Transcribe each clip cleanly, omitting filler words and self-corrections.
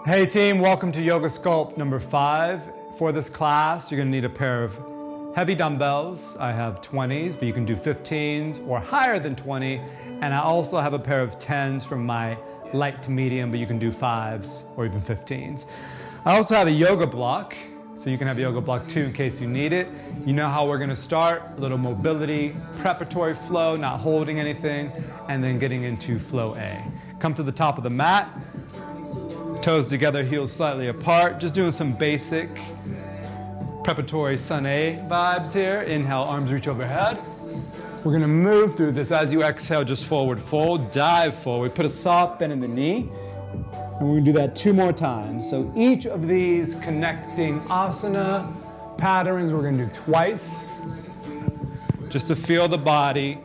Hey team, welcome to Yoga Sculpt number 5. For this class, you're gonna need a pair of heavy dumbbells. I have 20s, but you can do 15s or higher than 20. And I also have a pair of 10s from my light to medium, but you can do 5s or even 15s. I also have a yoga block, so you can have a yoga block too in case you need it. You know how we're gonna start, a little mobility, preparatory flow, not holding anything, and then getting into flow A. Come to the top of the mat, toes together, heels slightly apart, just doing some basic preparatory sun A vibes here. Inhale, arms reach overhead. We're gonna move through this. As you exhale, just forward fold, dive forward, put a soft bend in the knee, and we're gonna do that 2 more times. So each of these connecting asana patterns, we're gonna do twice, just to feel the body.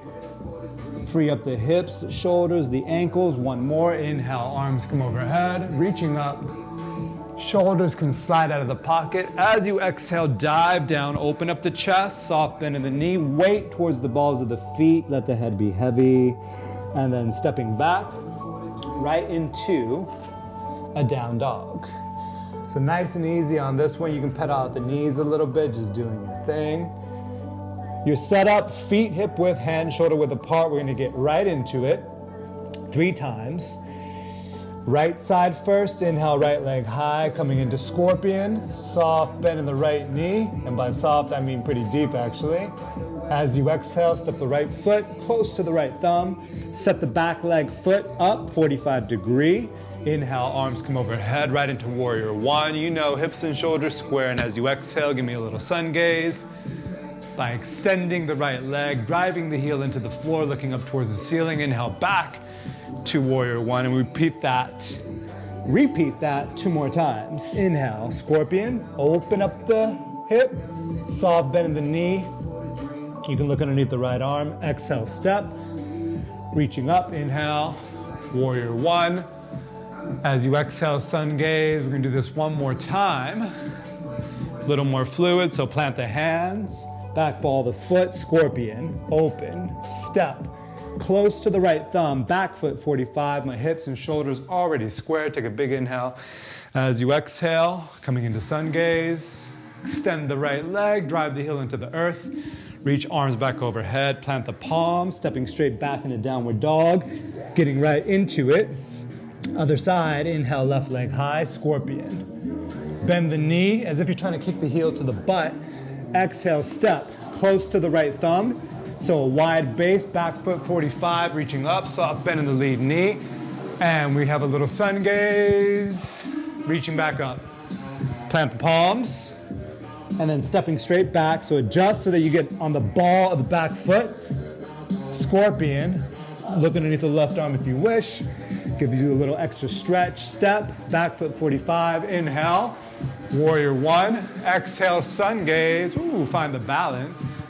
Free up the hips, the shoulders, the ankles. 1 more. Inhale, arms come overhead, reaching up. Shoulders can slide out of the pocket. As you exhale, dive down, open up the chest, soft bend in the knee, weight towards the balls of the feet, let the head be heavy, and then stepping back, right into a down dog. So nice and easy on this one. You can pedal out the knees a little bit, just doing your thing. You're set up, feet hip width, hand shoulder width apart. We're gonna get right into it 3 times. Right side first, inhale, right leg high, coming into scorpion. Soft bend in the right knee, and by soft I mean pretty deep actually. As you exhale, step the right foot close to the right thumb. Set the back leg foot up, 45 degree. Inhale, arms come overhead, right into warrior 1. You know, hips and shoulders square, and as you exhale, give me a little sun gaze. By extending the right leg, driving the heel into the floor, looking up towards the ceiling. Inhale, back to warrior 1, and repeat that 2 more times. Inhale, scorpion, open up the hip, soft bend in the knee. You can look underneath the right arm. Exhale, step, reaching up. Inhale, warrior 1. As you exhale, sun gaze. We're gonna do this 1 more time. A little more fluid, so plant the hands. Back ball the foot, scorpion, open, step, close to the right thumb, back foot 45, my hips and shoulders already square. Take a big inhale. As you exhale, coming into sun gaze, extend the right leg, drive the heel into the earth, reach arms back overhead, plant the palms, stepping straight back into downward dog, getting right into it. Other side, inhale, left leg high, scorpion. Bend the knee as if you're trying to kick the heel to the butt. Exhale, step, close to the right thumb. So a wide base, back foot 45, reaching up, soft bend in the lead knee. And we have a little sun gaze, reaching back up. Plant the palms, and then stepping straight back. So adjust so that you get on the ball of the back foot. Scorpion, look underneath the left arm if you wish. Give you a little extra stretch. Step, back foot 45, inhale. Warrior 1, exhale, sun gaze. Ooh, find the balance.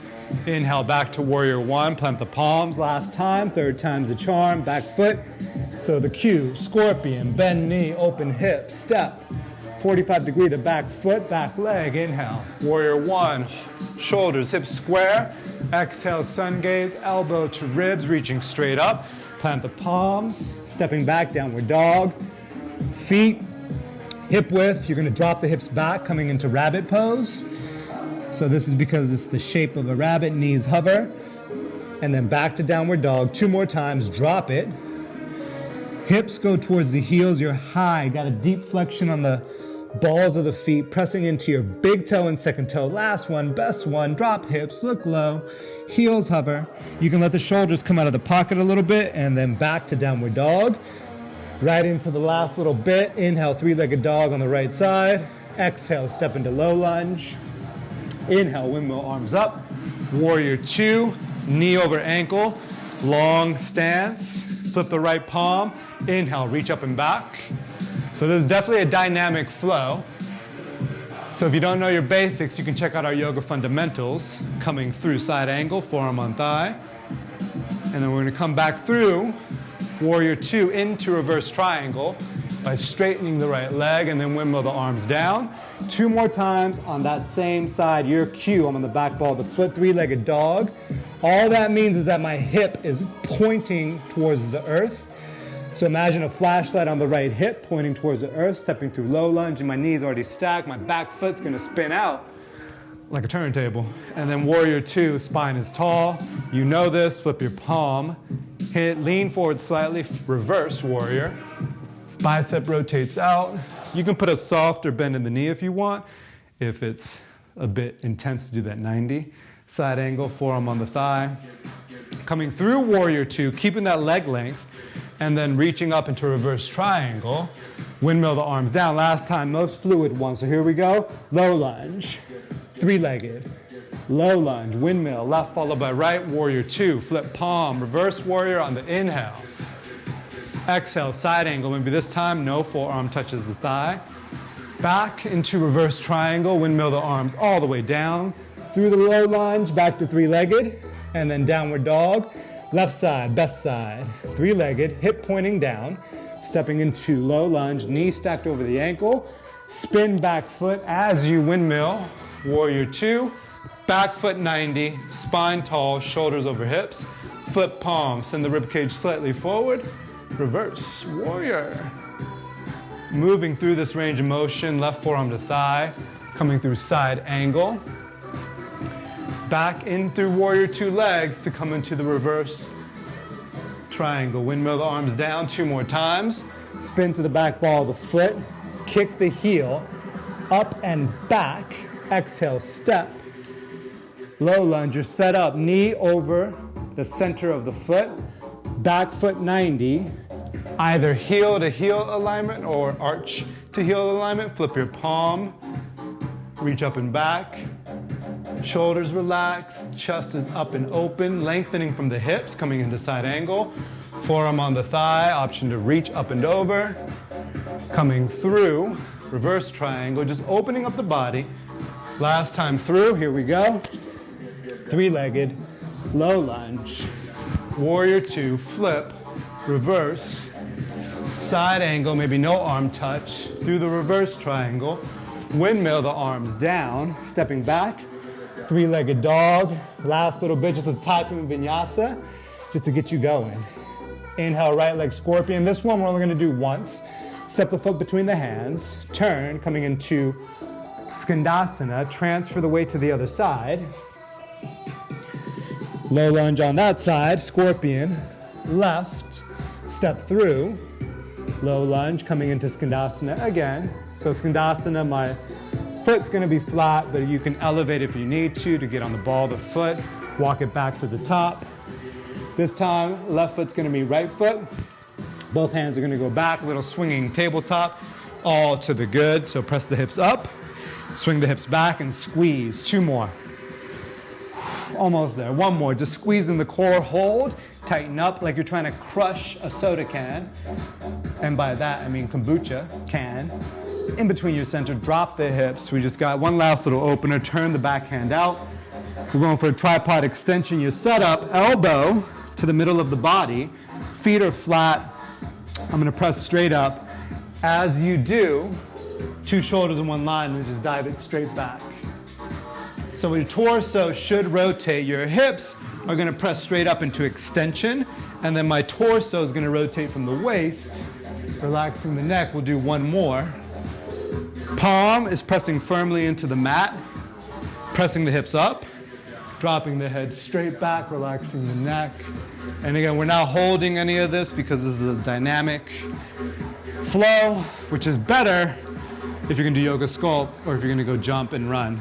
Inhale, back to warrior 1, plant the palms. Last time, 3rd time's the charm, back foot. So the cue, scorpion, bend knee, open hip, step. 45 degree, the back foot, back leg, inhale. Warrior 1, shoulders, hips square. Exhale, sun gaze, elbow to ribs, reaching straight up. Plant the palms, stepping back, downward dog. Feet hip width, you're gonna drop the hips back, coming into rabbit pose. So this is because it's the shape of a rabbit, knees hover. And then back to downward dog, 2 more times, drop it. Hips go towards the heels, you're high, got a deep flexion on the balls of the feet, pressing into your big toe and second toe. Last one, best one, drop hips, look low, heels hover. You can let the shoulders come out of the pocket a little bit, and then back to downward dog. Right into the last little bit. Inhale, 3-legged dog on the right side. Exhale, step into low lunge. Inhale, windmill arms up. Warrior 2, knee over ankle, long stance. Flip the right palm. Inhale, reach up and back. So this is definitely a dynamic flow. So if you don't know your basics, you can check out our yoga fundamentals. Coming through side angle, forearm on thigh. And then we're gonna come back through warrior 2 into reverse triangle by straightening the right leg and then windmill the arms down. 2 more times on that same side, your cue. I'm on the back ball of the foot, 3-legged dog. All that means is that my hip is pointing towards the earth. So imagine a flashlight on the right hip pointing towards the earth, stepping through low lunge, and my knees already stacked. My back foot's gonna spin out like a turntable. And then warrior two, spine is tall. You know this, flip your palm. Hit, lean forward slightly, reverse warrior. Bicep rotates out. You can put a softer bend in the knee if you want, if it's a bit intense to do that 90. Side angle, forearm on the thigh. Coming through warrior two, keeping that leg length, and then reaching up into reverse triangle. Windmill the arms down. Last time, most fluid one. So here we go. Low lunge, three-legged. Low lunge, windmill, left followed by right, warrior two. Flip palm, reverse warrior on the inhale. Exhale, side angle. Maybe this time, no forearm touches the thigh. Back into reverse triangle, windmill the arms all the way down. Through the low lunge, back to three-legged, and then downward dog. Left side, best side, three-legged, hip pointing down, stepping into low lunge, knee stacked over the ankle, spin back foot as you windmill, warrior two, back foot 90, spine tall, shoulders over hips, flip palm, send the ribcage slightly forward, reverse warrior. Moving through this range of motion, left forearm to thigh, coming through side angle. Back in through warrior two legs to come into the reverse triangle. Windmill the arms down 2 more times. Spin to the back ball of the foot. Kick the heel up and back. Exhale, step. Low lunge, you're set up. Knee over the center of the foot. Back foot 90. Either heel to heel alignment or arch to heel alignment. Flip your palm. Reach up and back. Shoulders relaxed, chest is up and open, lengthening from the hips, coming into side angle. Forearm on the thigh, option to reach up and over. Coming through, reverse triangle, just opening up the body. Last time through, here we go. Three-legged, low lunge. Warrior two, flip, reverse. Side angle, maybe no arm touch. Through the reverse triangle. Windmill the arms down, stepping back. Three-legged dog. Last little bit, just a typhoon vinyasa, just to get you going. Inhale, right leg scorpion. This one we're only gonna do once. Step the foot between the hands. Turn, coming into skandasana. Transfer the weight to the other side. Low lunge on that side, scorpion. Left, step through. Low lunge, coming into skandasana again. So skandasana, my foot's gonna be flat, but you can elevate if you need to get on the ball of the foot, walk it back to the top. This time, left foot's gonna be right foot. Both hands are gonna go back, a little swinging tabletop, all to the good. So press the hips up, swing the hips back and squeeze. 2 more. Almost there, 1 more. Just squeeze in the core, hold, tighten up like you're trying to crush a soda can. And by that, I mean kombucha can. In between your center, drop the hips. We just got one last little opener. Turn the back hand out. We're going for a tripod extension. You set up, elbow to the middle of the body. Feet are flat. I'm gonna press straight up. As you do, 2 shoulders in one line and just dive it straight back. So your torso should rotate. Your hips are gonna press straight up into extension. And then my torso is gonna rotate from the waist, relaxing the neck. We'll do 1 more. Palm is pressing firmly into the mat, pressing the hips up, dropping the head straight back, relaxing the neck. And again, we're not holding any of this because this is a dynamic flow, which is better if you're gonna do yoga sculpt or if you're gonna go jump and run.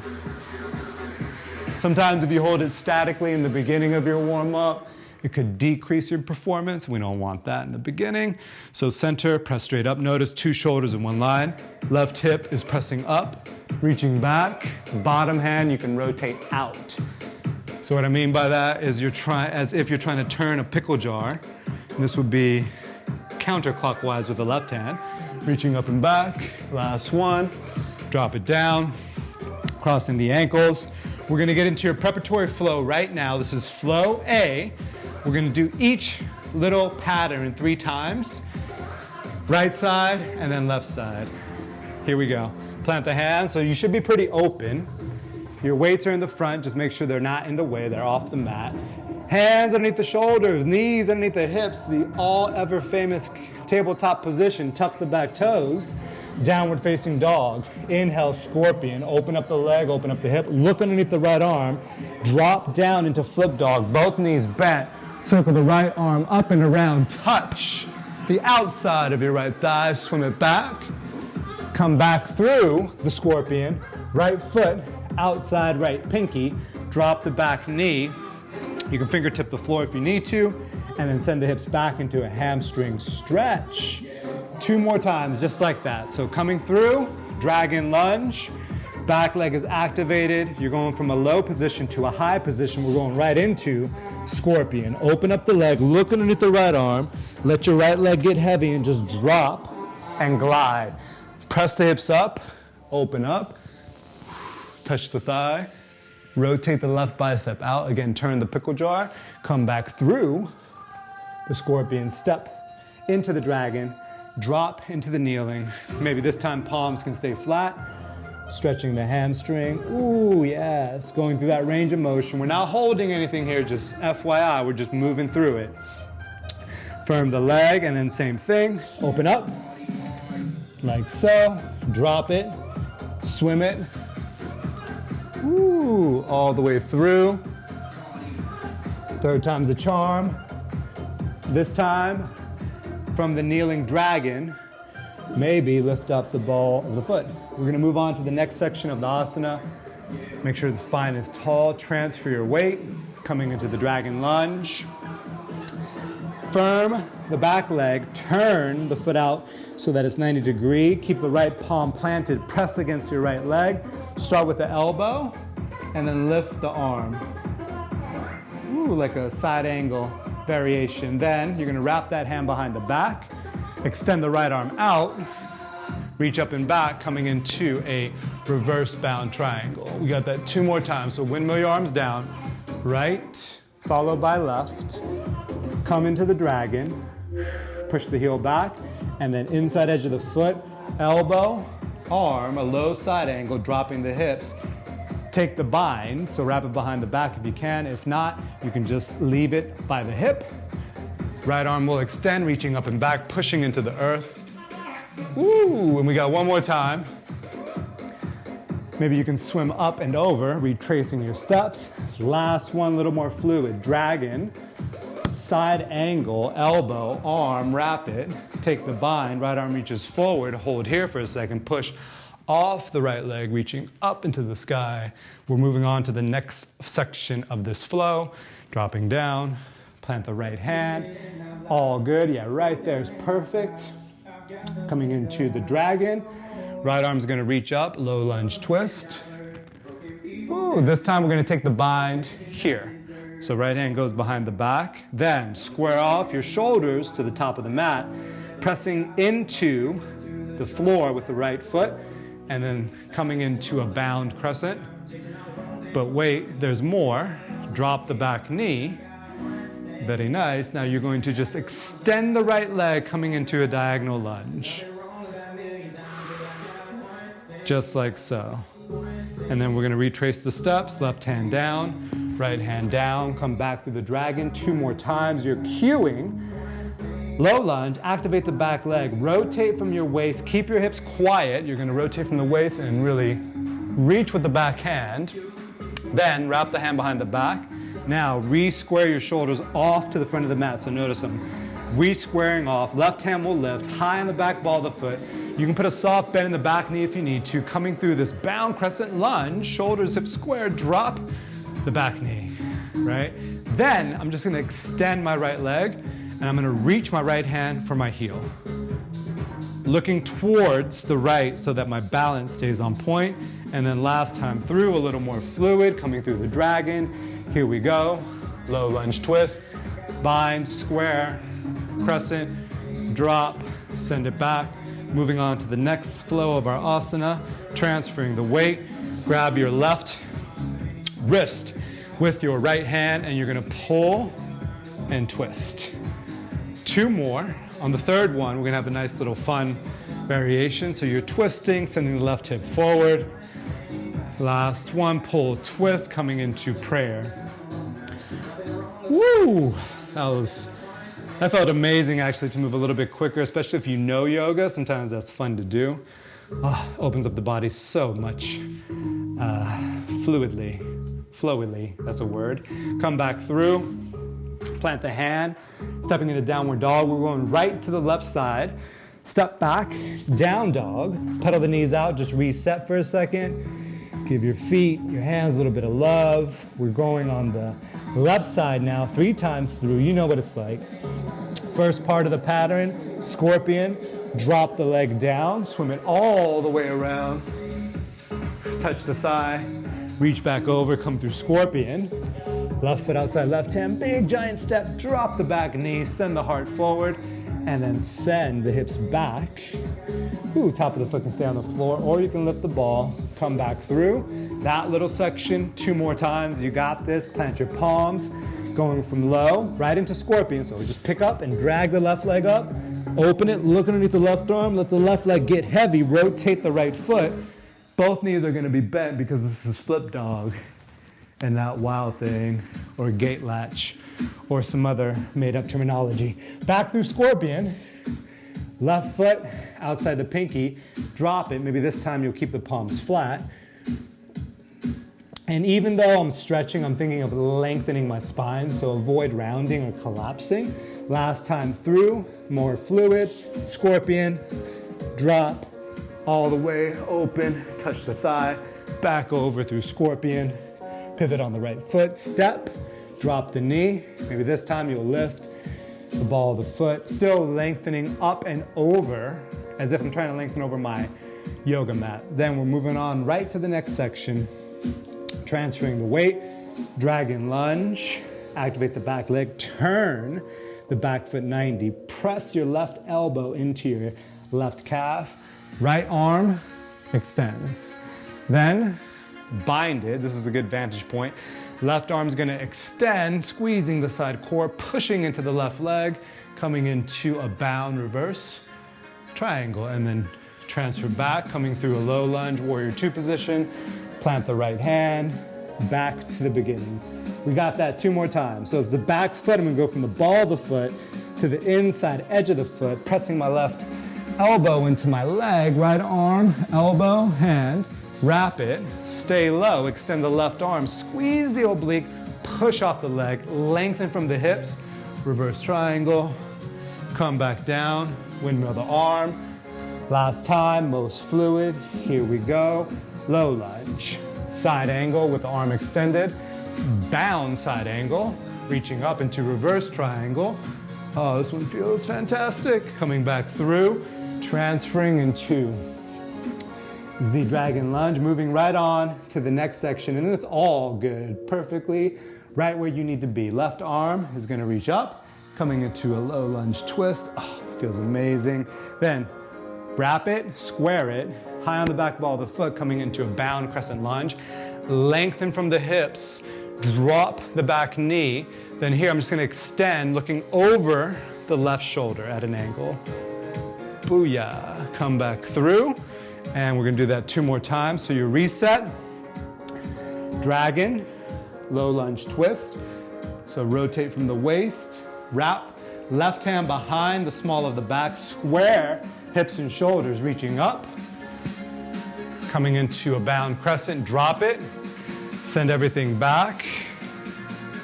Sometimes if you hold it statically in the beginning of your warm-up, it could decrease your performance. We don't want that in the beginning. So center, press straight up. Notice 2 shoulders in one line. Left hip is pressing up, reaching back. Bottom hand, you can rotate out. So what I mean by that is as if you're trying to turn a pickle jar. And this would be counterclockwise with the left hand. Reaching up and back. Last one. Drop it down. Crossing the ankles. We're gonna get into your preparatory flow right now. This is flow A. We're gonna do each little pattern 3 times. Right side and then left side. Here we go. Plant the hands, so you should be pretty open. Your weights are in the front, just make sure they're not in the way, they're off the mat. Hands underneath the shoulders, knees underneath the hips, the all ever famous tabletop position, tuck the back toes, downward facing dog. Inhale, scorpion, open up the leg, open up the hip, look underneath the right arm, drop down into flip dog, both knees bent, circle the right arm up and around, touch the outside of your right thigh, swim it back, come back through the scorpion, right foot, outside right pinky, drop the back knee. You can fingertip the floor if you need to, and then send the hips back into a hamstring stretch. 2 more times, just like that. So coming through, dragon lunge, back leg is activated. You're going from a low position to a high position. We're going right into scorpion. Open up the leg, look underneath the right arm, let your right leg get heavy and just drop and glide. Press the hips up, open up, touch the thigh, rotate the left bicep out. Again, turn the pickle jar, come back through the scorpion, step into the dragon, drop into the kneeling. Maybe this time palms can stay flat, stretching the hamstring. Ooh, yes, going through that range of motion. We're not holding anything here, just FYI, we're just moving through it. Firm the leg, and then same thing, open up, like so, drop it, swim it. Ooh, all the way through. 3rd time's a charm. This time, from the kneeling dragon, maybe lift up the ball of the foot. We're going to move on to the next section of the asana. Make sure the spine is tall. Transfer your weight, coming into the dragon lunge. Firm the back leg, turn the foot out so that it's 90 degrees. Keep the right palm planted, press against your right leg. Start with the elbow, and then lift the arm. Ooh, like a side angle variation. Then you're gonna wrap that hand behind the back, extend the right arm out, reach up and back, coming into a reverse bound triangle. We got that 2 more times. So windmill your arms down, right, followed by left. Come into the dragon, push the heel back, and then inside edge of the foot, elbow, arm, a low side angle, dropping the hips. Take the bind, so wrap it behind the back if you can. If not, you can just leave it by the hip. Right arm will extend, reaching up and back, pushing into the earth. Ooh, and we got 1 more time. Maybe you can swim up and over, retracing your steps. Last one, a little more fluid. Dragon, side angle, elbow, arm, wrap it. Take the bind, right arm reaches forward, hold here for a second, push off the right leg, reaching up into the sky. We're moving on to the next section of this flow. Dropping down, plant the right hand. All good, yeah, right there is perfect. Coming into the dragon. Right arm's gonna reach up, low lunge twist. Ooh, this time we're gonna take the bind here. So right hand goes behind the back. Then square off your shoulders to the top of the mat, pressing into the floor with the right foot, and then coming into a bound crescent. But wait, there's more. Drop the back knee. Very nice. Now you're going to just extend the right leg, coming into a diagonal lunge. Just like so. And then we're going to retrace the steps. Left hand down, right hand down. Come back through the dragon 2 more times. You're cueing. Low lunge, activate the back leg. Rotate from your waist. Keep your hips quiet. You're going to rotate from the waist and really reach with the back hand. Then wrap the hand behind the back. Now re-square your shoulders off to the front of the mat. So notice them re-squaring off. Left hand will lift high on the back ball of the foot. You can put a soft bend in the back knee if you need to. Coming through this bound crescent lunge, shoulders hips squared, drop the back knee, right? Then I'm just gonna extend my right leg and I'm gonna reach my right hand for my heel. Looking towards the right so that my balance stays on point. And then last time through, a little more fluid, coming through the dragon. Here we go. Low lunge twist, bind, square, crescent, drop, send it back. Moving on to the next flow of our asana, transferring the weight. Grab your left wrist with your right hand and you're gonna pull and twist. 2 more. On the 3rd one, we're gonna have a nice little fun variation. So you're twisting, sending the left hip forward. Last one, pull, twist, coming into prayer. Woo! That was That felt amazing actually to move a little bit quicker, especially if you know yoga. Sometimes that's fun to do. Oh, opens up the body so much flowidly, that's a word. Come back through, plant the hand, stepping into downward dog. We're going right to the left side. Step back, down dog, pedal the knees out, just reset for a second. Give your feet, your hands a little bit of love. We're going on the left side now, 3 times through. You know what it's like. First part of the pattern, scorpion, drop the leg down, swim it all the way around. Touch the thigh, reach back over, come through scorpion. Left foot outside left hand, big giant step, drop the back knee, send the heart forward, and then send the hips back. Ooh, top of the foot can stay on the floor, or you can lift the ball, come back through. That little section, 2 more times, you got this. Plant your palms, going from low, right into scorpion. So just pick up and drag the left leg up, open it, look underneath the left arm, let the left leg get heavy, rotate the right foot. Both knees are gonna be bent because this is flip dog and not wild thing or gate latch or some other made up terminology. Back through scorpion, left foot outside the pinky, drop it. Maybe this time you'll keep the palms flat. And even though I'm stretching, I'm thinking of lengthening my spine, so avoid rounding or collapsing. Last time through, more fluid, scorpion, drop, all the way open, touch the thigh, back over through scorpion, pivot on the right foot, step, drop the knee. Maybe this time you'll lift the ball of the foot, still lengthening up and over as if I'm trying to lengthen over my yoga mat. Then we're moving on right to the next section, transferring the weight, dragon lunge, activate the back leg, turn the back foot 90, press your left elbow into your left calf, right arm extends. Then bind it, this is a good vantage point. Left arm's gonna extend, squeezing the side core, pushing into the left leg, coming into a bound reverse triangle, and then transfer back, coming through a low lunge, warrior 2 position, plant the right hand, back to the beginning. We got that 2 more times. So it's the back foot, I'm gonna go from the ball of the foot to the inside edge of the foot, pressing my left elbow into my leg, right arm, elbow, hand, wrap it, stay low, extend the left arm, squeeze the oblique, push off the leg, lengthen from the hips, reverse triangle, come back down, windmill the arm. Last time, most fluid, here we go. Low lunge, side angle with the arm extended, bound side angle, reaching up into reverse triangle. Oh, this one feels fantastic. Coming back through, transferring into the dragon lunge, moving right on to the next section, and it's all good, perfectly right where you need to be. Left arm is gonna reach up, coming into a low lunge twist. Oh, feels amazing. Then wrap it, square it, high on the back ball of the foot, coming into a bound crescent lunge. Lengthen from the hips, drop the back knee. Then here I'm just gonna extend, looking over the left shoulder at an angle. Booyah, come back through. And we're gonna do that 2 more times. So you reset, dragon, low lunge twist. So rotate from the waist, wrap, left hand behind the small of the back, square hips and shoulders reaching up. Coming into a bound crescent, drop it, send everything back.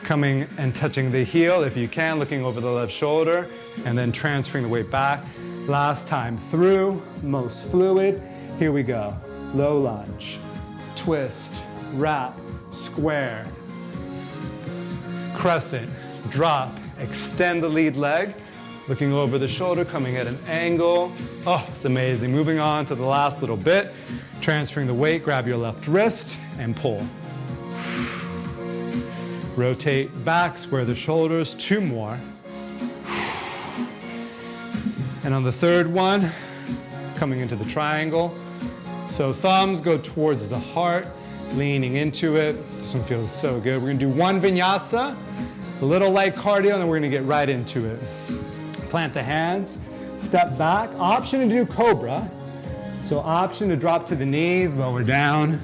Coming and touching the heel if you can, looking over the left shoulder, and then transferring the weight back. Last time through, most fluid. Here we go. Low lunge, twist, wrap, square, crescent, drop, extend the lead leg, looking over the shoulder, coming at an angle. Oh, it's amazing. Moving on to the last little bit, transferring the weight, grab your left wrist and pull. Rotate back, square the shoulders, 2 more. And on the third one, coming into the triangle. So thumbs go towards the heart, leaning into it. This one feels so good. We're gonna do 1 vinyasa, a little light cardio, and then we're gonna get right into it. Plant the hands, step back. Option to do cobra. So option to drop to the knees, lower down.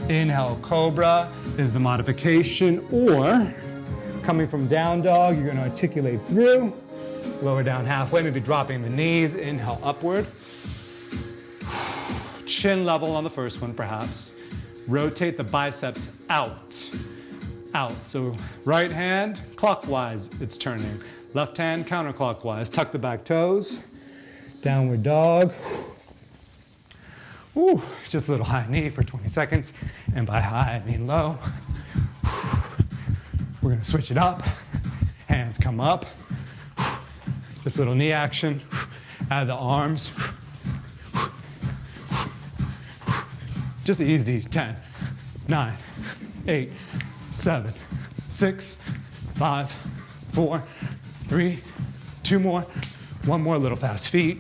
Inhale, cobra is the modification, or coming from down dog, you're gonna articulate through, Lower down halfway, maybe dropping the knees. Inhale upward. Chin level on the first one, perhaps. Rotate the biceps out. Out. So right hand, clockwise, it's turning. Left hand, counterclockwise. Tuck the back toes. Downward dog. Ooh, just a little high knee for 20 seconds. And by high, I mean low. We're gonna switch it up. Hands come up. Just a little knee action. Add the arms. Just easy. 10, 9, 8, 7, 6, 5, 4, 3, 2 more. One more, little fast feet.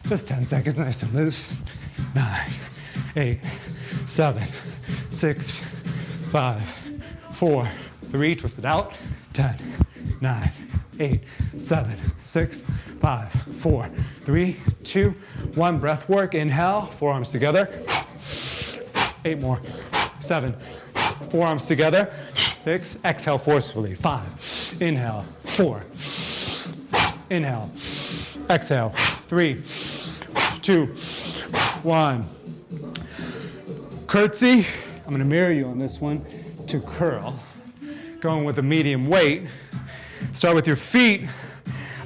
Just 10 seconds, nice and loose. 9, 8, 7, 6, 5, 4, 3, twist it out. 10, 9, 8, 7, 6, 5, 4, 3, 2, 1. Breath work. Inhale, forearms together. 8 more. 7, forearms together. 6, exhale forcefully. 5, inhale. 4, inhale. Exhale. 3, 2, 1. Curtsy. I'm going to mirror you on this one to curl. Going with a medium weight. Start with your feet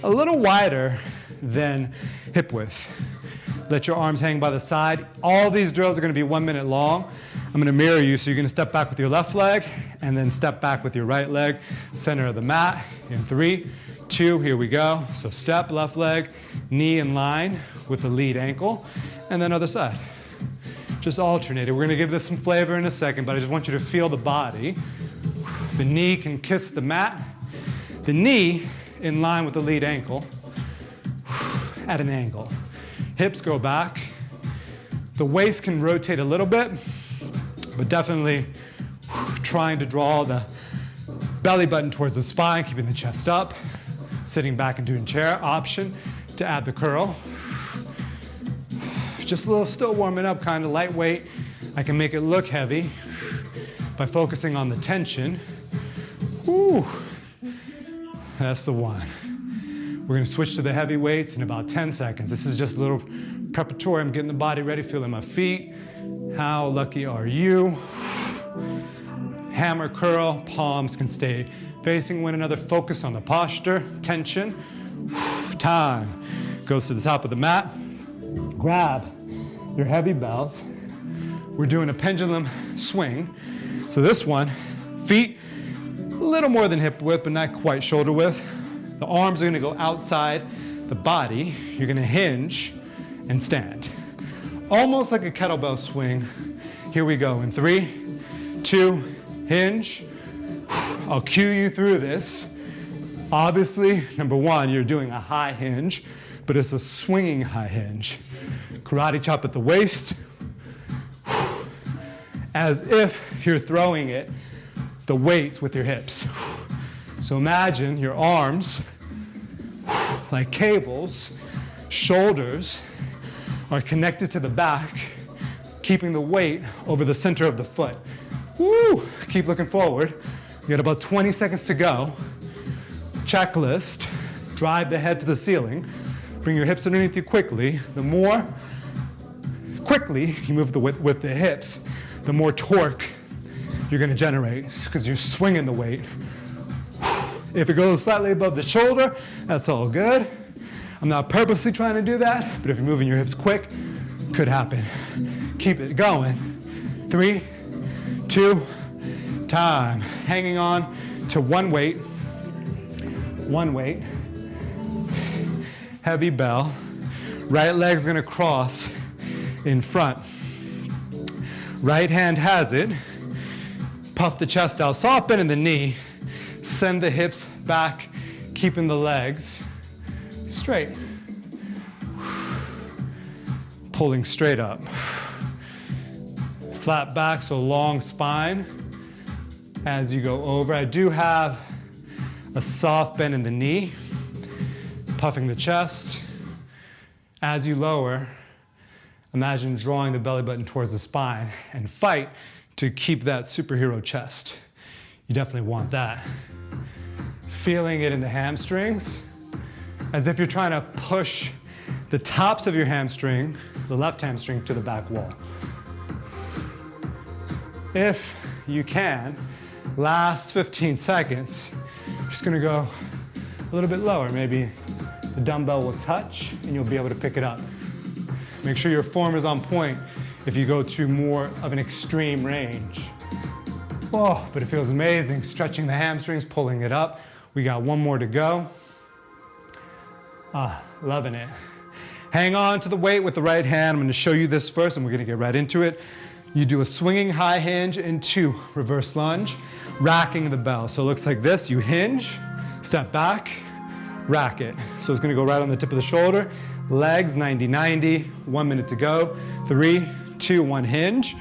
a little wider than hip width. Let your arms hang by the side. All these drills are going to be 1 minute long. I'm going to mirror you, so you're going to step back with your left leg and then step back with your right leg, center of the mat. In 3, 2, here we go. So step, left leg, knee in line with the lead ankle, and then other side. Just alternate it. We're going to give this some flavor in a second, but I just want you to feel the body. The knee can kiss the mat. The knee in line with the lead ankle at an angle. Hips go back. The waist can rotate a little bit, but definitely trying to draw the belly button towards the spine, keeping the chest up. Sitting back and doing chair. Option to add the curl. Just a little still warming up, kind of lightweight. I can make it look heavy by focusing on the tension. Woo. That's the one. We're going to switch to the heavy weights in about 10 seconds. This is just a little preparatory. I'm getting the body ready, feeling my feet. How lucky are you? Hammer curl, palms can stay facing one another. Focus on the posture, tension. Time. Goes to the top of the mat. Grab your heavy bells. We're doing a pendulum swing. So this one, feet a little more than hip width, but not quite shoulder width. The arms are going to go outside the body. You're going to hinge and stand. Almost like a kettlebell swing. Here we go. In 3, 2, hinge. I'll cue you through this. Obviously, number 1, you're doing a high hinge, but it's a swinging high hinge. Karate chop at the waist. As if you're throwing it, the weights with your hips. So imagine your arms like cables, shoulders are connected to the back, keeping the weight over the center of the foot. Woo! Keep looking forward. You got about 20 seconds to go. Checklist. Drive the head to the ceiling. Bring your hips underneath you quickly. The more quickly you move with the hips, the more torque you're going to generate because you're swinging the weight. If it goes slightly above the shoulder, that's all good. I'm not purposely trying to do that, but if you're moving your hips quick, could happen. Keep it going. 3, 2, time. Hanging on to one weight. One weight. Heavy bell. Right leg's gonna cross in front. Right hand has it. Puff the chest out, soft bend in the knee. Send the hips back, keeping the legs straight. Pulling straight up. Flat back, so long spine as you go over. I do have a soft bend in the knee, puffing the chest. As you lower, imagine drawing the belly button towards the spine and fight to keep that superhero chest. You definitely want that. Feeling it in the hamstrings. as if you're trying to push the tops of your hamstring, the left hamstring, to the back wall. If you can, last 15 seconds, just gonna go a little bit lower. Maybe the dumbbell will touch and you'll be able to pick it up. Make sure your form is on point if you go to more of an extreme range. Oh, but it feels amazing. Stretching the hamstrings, pulling it up. We got one more to go. Loving it. Hang on to the weight with the right hand. I'm gonna show you this first and we're gonna get right into it. You do a swinging high hinge into reverse lunge, racking the bell. So it looks like this. You hinge, step back, rack it. So it's gonna go right on the tip of the shoulder. Legs 90-90, 1 minute to go. 3, 2, 1 hinge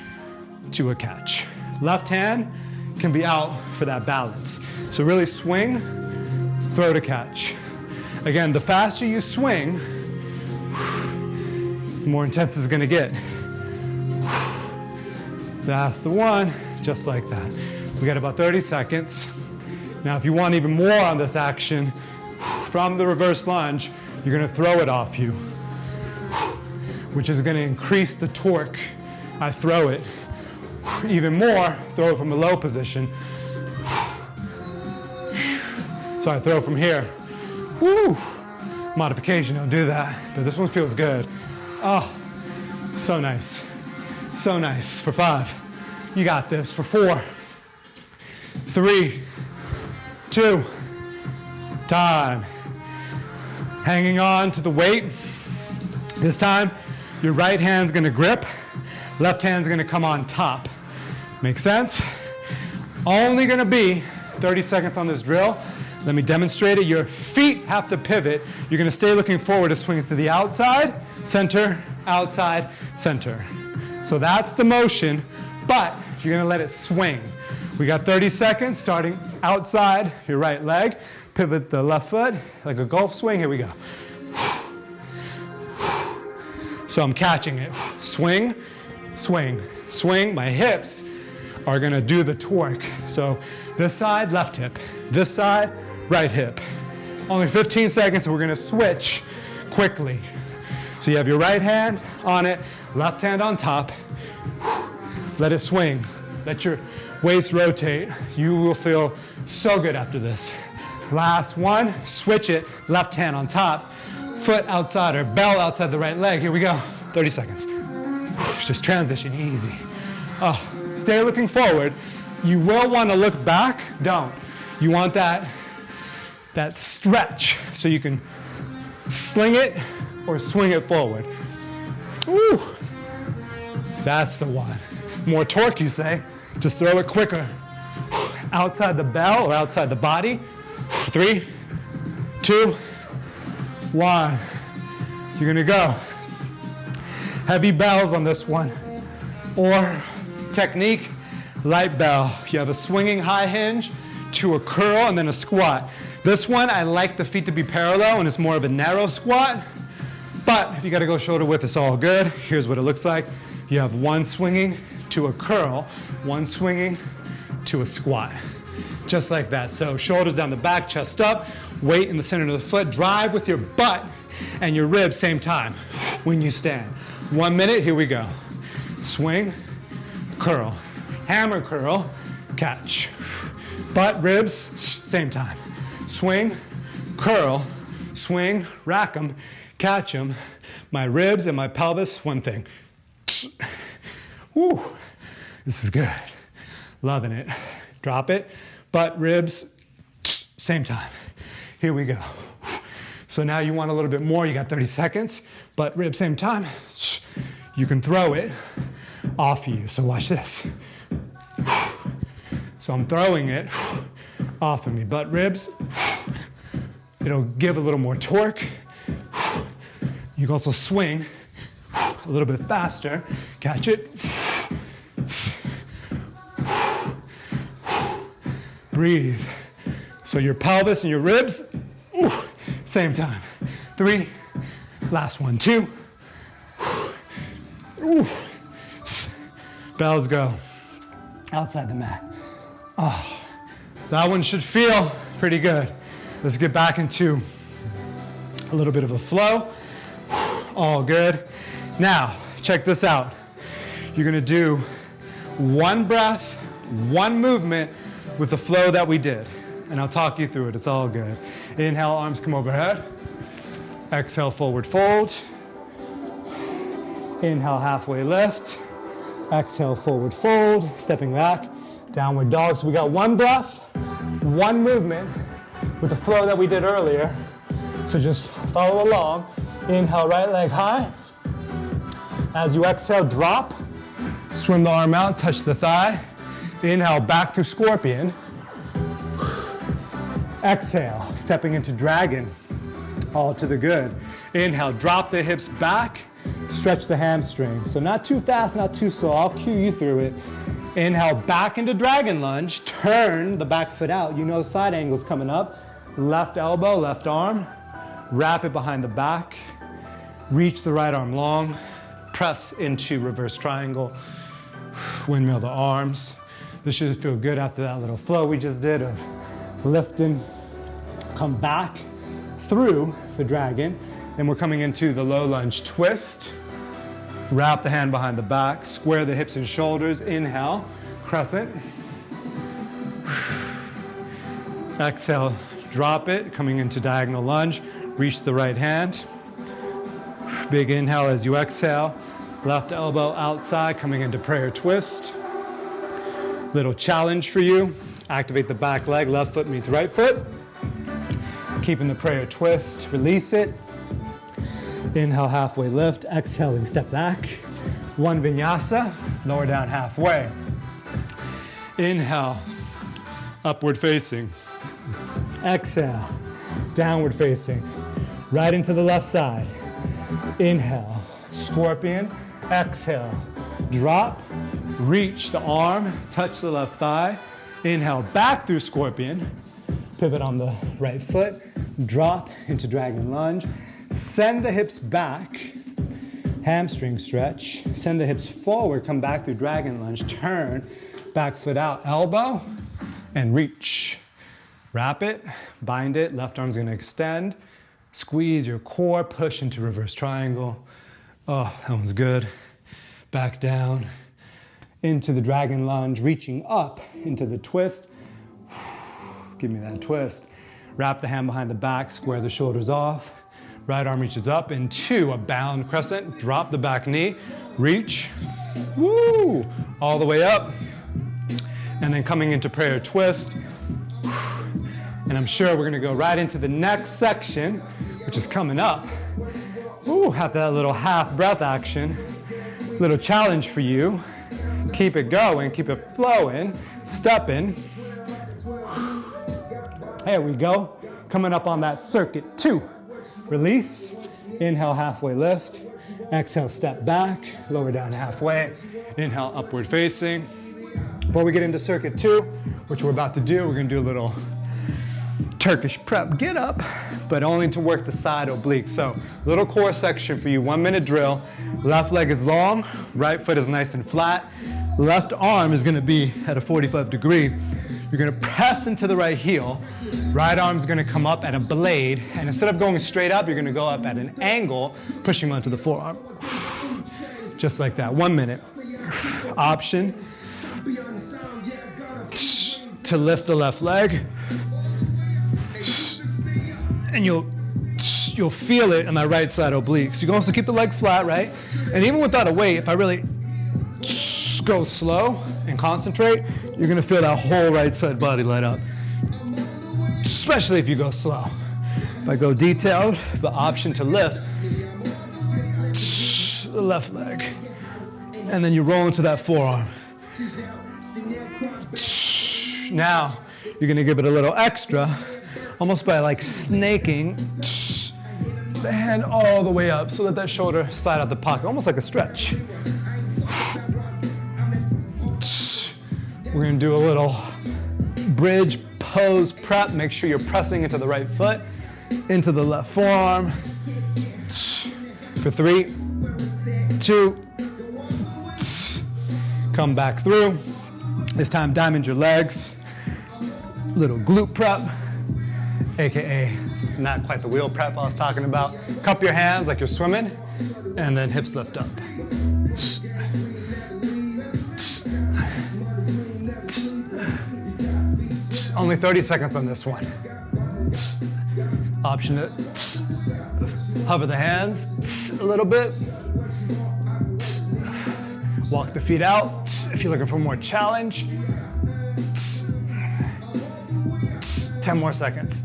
to a catch. Left hand can be out for that balance. So really swing, throw to catch. Again, the faster you swing, the more intense it's gonna get. That's the one, just like that. We got about 30 seconds. Now, if you want even more on this action, from the reverse lunge, you're gonna throw it off you, which is gonna increase the torque. I throw it. Even more, throw it from a low position. So I throw from here. Woo! Modification, don't do that. But this one feels good. Oh, so nice. So nice. For 5. You got this. For 4. 3. 2. Time. Hanging on to the weight. This time, your right hand's gonna grip. Left hand's gonna come on top. Make sense? Only gonna be 30 seconds on this drill. Let me demonstrate it. Your feet have to pivot. You're gonna stay looking forward as swings to the outside, center, outside, center. So that's the motion, but you're gonna let it swing. We got 30 seconds, starting outside your right leg. Pivot the left foot like a golf swing. Here we go. So I'm catching it. Swing, swing, swing. My hips are gonna do the torque. So this side, left hip. This side, right hip. Only 15 seconds, so we're gonna switch quickly. So you have your right hand on it, left hand on top. Let it swing. Let your waist rotate. You will feel so good after this. Last one, switch it, left hand on top, foot outside or bell outside the right leg. Here we go, 30 seconds. Just transition, easy. Oh, stay looking forward. You will want to look back, don't. You want that stretch so you can sling it or swing it forward. Woo. That's the one. More torque, you say. Just throw it quicker. Outside the bell or outside the body. 3, 2, 1. You're gonna go. Heavy bells on this one. Or technique, light bell. You have a swinging high hinge to a curl and then a squat. This one, I like the feet to be parallel and it's more of a narrow squat. But if you gotta go shoulder width, it's all good. Here's what it looks like. You have one swinging to a curl, one swinging to a squat. Just like that. So shoulders down the back, chest up, weight in the center of the foot. Drive with your butt and your ribs same time when you stand. 1 minute, here we go. Swing, curl, hammer curl, catch. Butt, ribs, same time. Swing, curl, swing, rack them, catch them. My ribs and my pelvis, one thing. Woo, this is good. Loving it. Drop it. Butt, ribs, same time. Here we go. So now you want a little bit more. You got 30 seconds. Butt, ribs, same time. You can throw it off you. So watch this. So I'm throwing it off of me. Butt, ribs. It'll give a little more torque. You can also swing a little bit faster. Catch it. Breathe. So your pelvis and your ribs, same time. 3, last one, 2. Bells go outside the mat. Oh, that one should feel pretty good. Let's get back into A little bit of a flow. All good. Now, check this out. You're gonna do one breath, one movement with the flow that we did. And I'll talk you through it, it's all good. Inhale, arms come overhead. Exhale, forward fold. Inhale, halfway lift. Exhale, forward fold, stepping back. Downward dog. So we got one breath, one movement with the flow that we did earlier. So just follow along. Inhale, right leg high. As you exhale, drop. Swim the arm out, touch the thigh. Inhale, back to scorpion. Exhale, stepping into dragon. All to the good. Inhale, drop the hips back. Stretch the hamstring. So not too fast, not too slow. I'll cue you through it. Inhale, back into dragon lunge. Turn the back foot out. You know side angle's coming up. Left elbow, left arm. Wrap it behind the back. Reach the right arm long. Press into reverse triangle. Windmill the arms. This should feel good after that little flow we just did of lifting. Come back through the dragon. Then we're coming into the low lunge twist. Wrap the hand behind the back. Square the hips and shoulders. Inhale, crescent. Exhale, drop it. Coming into diagonal lunge. Reach the right hand. Big inhale as you exhale. Left elbow outside, coming into prayer twist. Little challenge for you. Activate the back leg. Left foot meets right foot. Keeping the prayer twist. Release it. Inhale, halfway lift. Exhaling, step back. One vinyasa. Lower down halfway. Inhale, upward facing. Exhale, downward facing. Right into the left side. Inhale, scorpion. Exhale, drop. Reach the arm, touch the left thigh. Inhale, back through scorpion. Pivot on the right foot. Drop into dragon lunge. Send the hips back. Hamstring stretch. Send the hips forward, come back through dragon lunge. Turn, back foot out, elbow, and reach. Wrap it, bind it, left arm's gonna extend. Squeeze your core, push into reverse triangle. Oh, that one's good. Back down, into the dragon lunge, reaching up into the twist. Give me that twist. Wrap the hand behind the back, square the shoulders off. Right arm reaches up into a bound crescent. Drop the back knee, reach. Woo! All the way up. And then coming into prayer twist. And I'm sure we're gonna go right into the next section, which is coming up. Ooh, after that little half breath action. Little challenge for you. Keep it going, keep it flowing, stepping. There we go. Coming up on that circuit 2. Release, inhale, halfway lift. Exhale, step back, lower down halfway. Inhale, upward facing. Before we get into circuit 2, which we're about to do, we're gonna do a little Turkish prep get up, but only to work the side oblique. So, little core section for you, 1 minute drill. Left leg is long, right foot is nice and flat. Left arm is gonna be at a 45 degree. You're gonna press into the right heel. Right arm's gonna come up at a blade, and instead of going straight up, you're gonna go up at an angle, pushing onto the forearm. Just like that, 1 minute. Option to lift the left leg. And you'll feel it on that right side oblique. So you can also keep the leg flat, right? And even without a weight, if I really go slow and concentrate, you're gonna feel that whole right side body light up. Especially if you go slow. If I go detailed, the option to lift the left leg. And then you roll into that forearm. Now, you're gonna give it a little extra, almost by like snaking the hand all the way up so that shoulder slide out the pocket, almost like a stretch. We're gonna do a little bridge pose prep. Make sure you're pressing into the right foot, into the left forearm. For 3, 2, come back through. This time, diamond your legs. Little glute prep. AKA not quite the wheel prep I was talking about. Cup your hands like you're swimming, and then hips lift up. Only 30 seconds on this one. Option to hover the hands a little bit. Walk the feet out if you're looking for more challenge. 10 more seconds.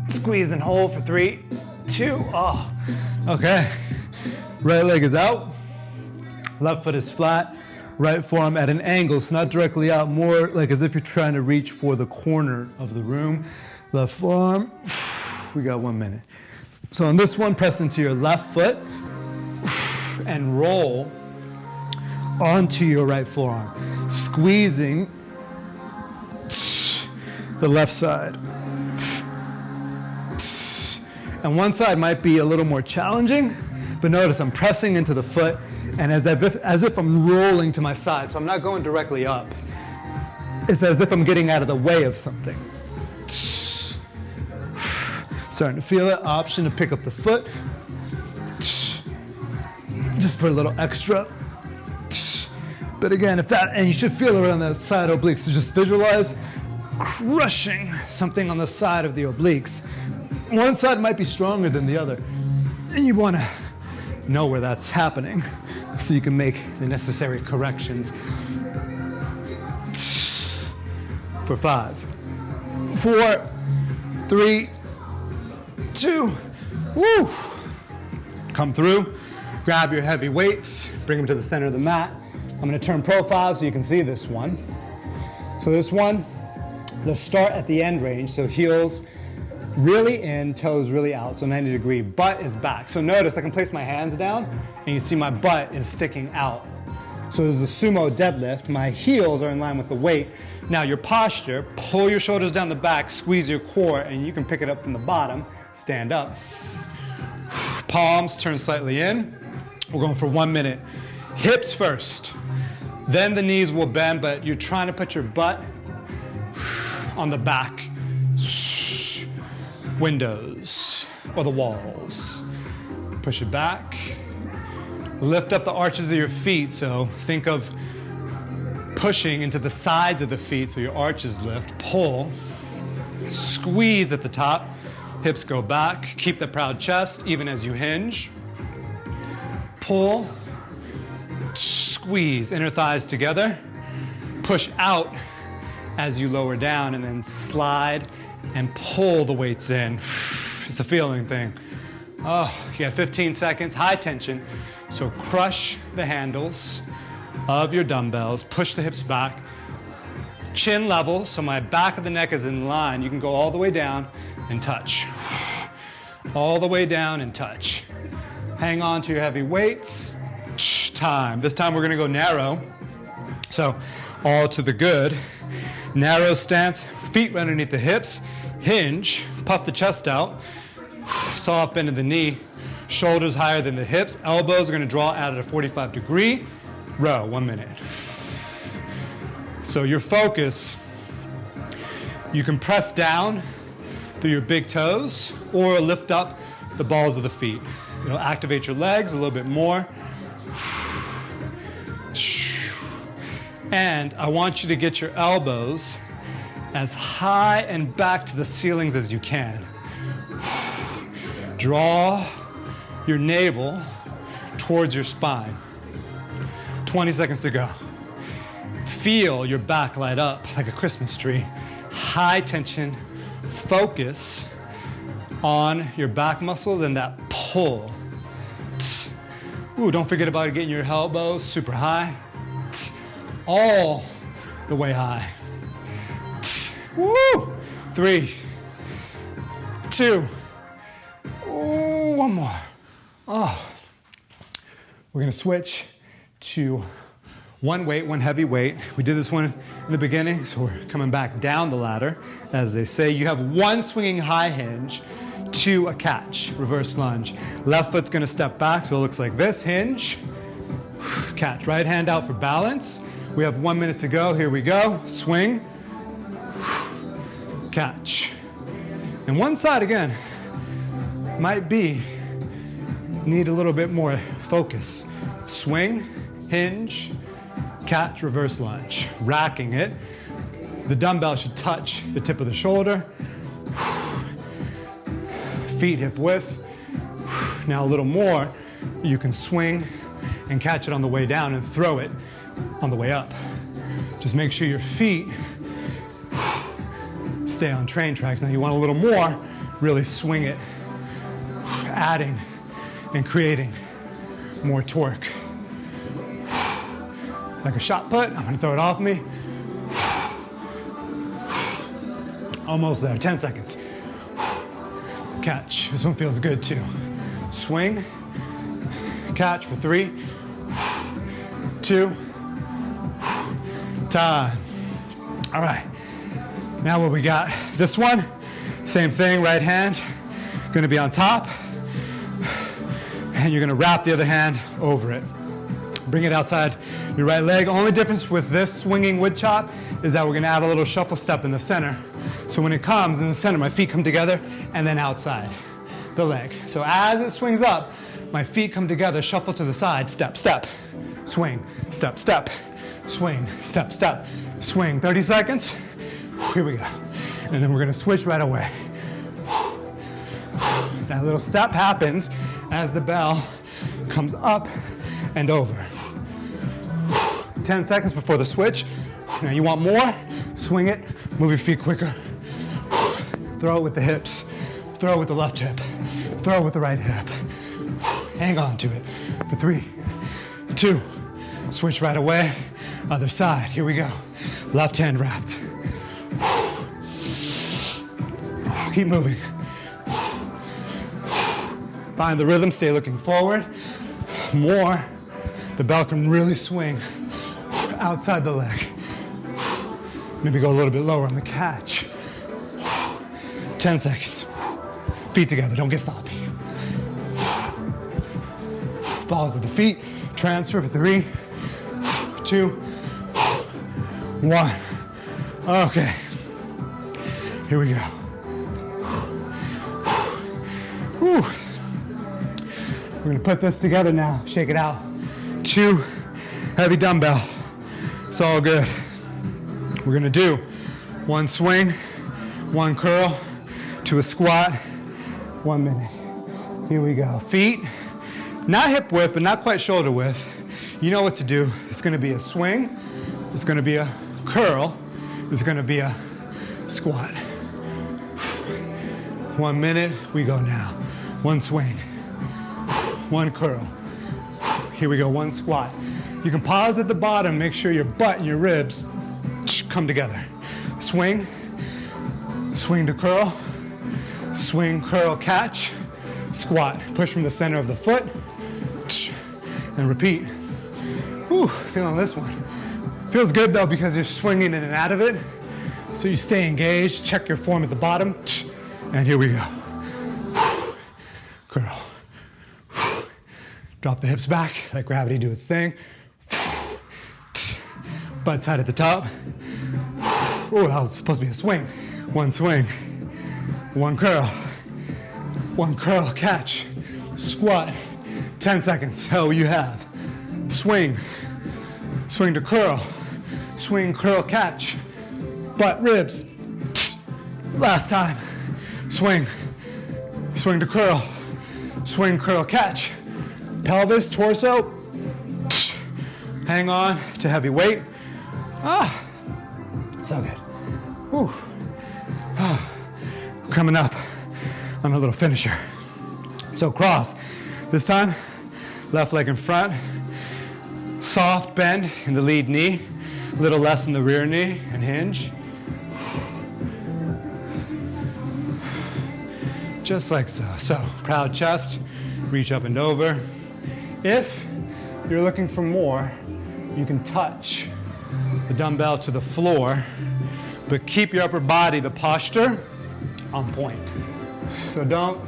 Squeeze and hold for 3, 2, oh. Okay, right leg is out. Left foot is flat. Right forearm at an angle. It's not directly out, more like as if you're trying to reach for the corner of the room. Left forearm. We got 1 minute. So on this one, press into your left foot and roll onto your right forearm, squeezing the left side. And one side might be a little more challenging, but notice I'm pressing into the foot and as if I'm rolling to my side, so I'm not going directly up. It's as if I'm getting out of the way of something. Starting to feel it. Option to pick up the foot. Just for a little extra. But again, and you should feel it around the side obliques, so just visualize crushing something on the side of the obliques. One side might be stronger than the other, and you want to know where that's happening so you can make the necessary corrections. For 5, 4, 3, 2, woo! Come through, grab your heavy weights, bring them to the center of the mat. I'm going to turn profile so you can see this one. So this one, the start at the end range, so heels really in, toes really out, so 90 degree, butt is back. So notice I can place my hands down and you see my butt is sticking out. So this is a sumo deadlift. My heels are in line with the weight. Now your posture, pull your shoulders down the back, squeeze your core, and you can pick it up from the bottom, stand up. Palms turn slightly in. We're going for 1 minute. Hips first, then the knees will bend, but you're trying to put your butt on the back. Windows or the walls. Push it back. Lift up the arches of your feet, so think of pushing into the sides of the feet so your arches lift. Pull. Squeeze at the top. Hips go back. Keep the proud chest even as you hinge. Pull. Squeeze. Inner thighs together. Push out as you lower down and then slide and pull the weights in. It's a feeling thing. Oh, you got 15 seconds, high tension. So crush the handles of your dumbbells, push the hips back, chin level, so my back of the neck is in line. You can go all the way down and touch. All the way down and touch. Hang on to your heavy weights. Time. This time we're gonna go narrow. So all to the good. Narrow stance, feet right underneath the hips, hinge, puff the chest out, soft bend of the knee, shoulders higher than the hips, elbows are going to draw out at a 45 degree, row, 1 minute. So your focus, you can press down through your big toes or lift up the balls of the feet. It'll activate your legs a little bit more. And I want you to get your elbows as high and back to the ceilings as you can. Draw your navel towards your spine. 20 seconds to go. Feel your back light up like a Christmas tree. High tension, focus on your back muscles and that pull. Ooh, don't forget about getting your elbows super high. All the way high. Woo! 3, 2, ooh, 1 more. Oh. We're gonna switch to one weight, one heavy weight. We did this one in the beginning, so we're coming back down the ladder. As they say, you have one swinging high hinge to a catch, reverse lunge. Left foot's gonna step back, so it looks like this, hinge, catch. Right hand out for balance. We have 1 minute to go. Here we go. Swing, catch. And one side again might need a little bit more focus. Swing, hinge, catch, reverse lunge. Racking it. The dumbbell should touch the tip of the shoulder. Feet hip width. Now a little more, you can swing and catch it on the way down and throw it on the way up. Just make sure your feet stay on train tracks. Now you want a little more, really swing it, adding and creating more torque. Like a shot put, I'm gonna throw it off me. Almost there, 10 seconds. Catch, this one feels good too. Swing, catch for 3, 2, time. All right, now what we got? This one, same thing, right hand, gonna be on top, and you're gonna wrap the other hand over it. Bring it outside your right leg. Only difference with this swinging wood chop is that we're gonna add a little shuffle step in the center. So when it comes in the center, my feet come together and then outside the leg. So as it swings up, my feet come together, shuffle to the side, step, step, swing, step, step, swing, step, step, swing. 30 seconds. Here we go. And then we're gonna switch right away. That little step happens as the bell comes up and over. 10 seconds before the switch. Now you want more? Swing it, move your feet quicker. Throw it with the hips. Throw it with the left hip. Throw it with the right hip. Hang on to it for 3, 2, switch right away. Other side, here we go. Left hand wrapped. Keep moving. Find the rhythm, stay looking forward. More, the bell can really swing outside the leg. Maybe go a little bit lower on the catch. 10 seconds. Feet together, don't get sloppy. Balls at the feet, transfer for 3, 2, 1. Okay, here we go. Whew. We're gonna put this together now, shake it out. 2 heavy dumbbell, it's all good. We're gonna do 1 swing, 1 curl, to a squat, 1 minute. Here we go. Feet, not hip width, but not quite shoulder width. You know what to do. It's gonna be a swing, it's gonna be a curl, it's gonna be a squat. 1 minute, we go now. 1 swing, 1 curl. Here we go, 1 squat. You can pause at the bottom, make sure your butt and your ribs come together. Swing, swing to curl, swing, curl, catch, squat. Push from the center of the foot, and repeat. Whew, feeling this one. Feels good though because you're swinging in and out of it. So you stay engaged, check your form at the bottom, and here we go. Curl. Drop the hips back, let gravity do its thing. Butt tight at the top. Oh, that was supposed to be a swing. 1 swing, 1 curl, catch, squat. 10 seconds, hell you have. Swing, swing to curl, swing, curl, catch, butt, ribs. Last time, swing, swing to curl, swing, curl, catch, pelvis, torso. Hang on to heavy weight. Ah, so good. Whew. Ah. Coming up on a little finisher. So cross. This time, left leg in front. Soft bend in the lead knee. A little less in the rear knee and hinge. Just like so. So, proud chest, reach up and over. If you're looking for more, you can touch the dumbbell to the floor, but keep your upper body, the posture, on point. So don't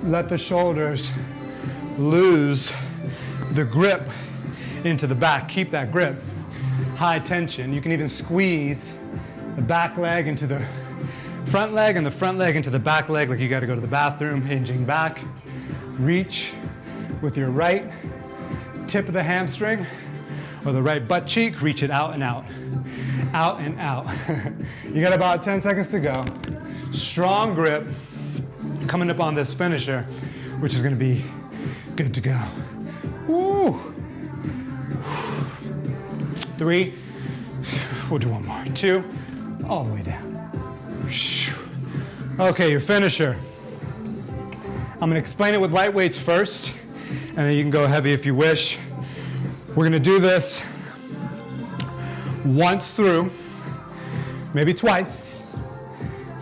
let the shoulders lose the grip into the back. Keep that grip. High tension. You can even squeeze the back leg into the front leg and the front leg into the back leg like you got to go to the bathroom, hinging back. Reach with your right tip of the hamstring or the right butt cheek. Reach it out and out. Out and out. You got about 10 seconds to go. Strong grip coming up on this finisher, which is going to be good to go. Woo! 3, we'll do one more. 2, all the way down. Okay, your finisher. I'm going to explain it with light weights first, and then you can go heavy if you wish. We're going to do this once through, maybe twice,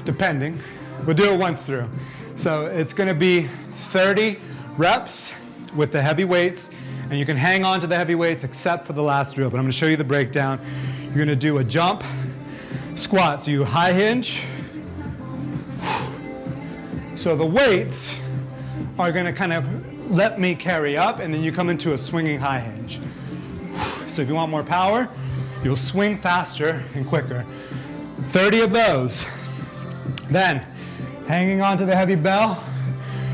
depending. We'll do it once through. So it's going to be 30 reps with the heavy weights, and you can hang on to the heavy weights except for the last drill, but I'm going to show you the breakdown. You're going to do a jump, squat, so you high hinge. So the weights are going to kind of let me carry up, and then you come into a swinging high hinge. So if you want more power, you'll swing faster and quicker. 30 of those. Then, hanging onto the heavy bell,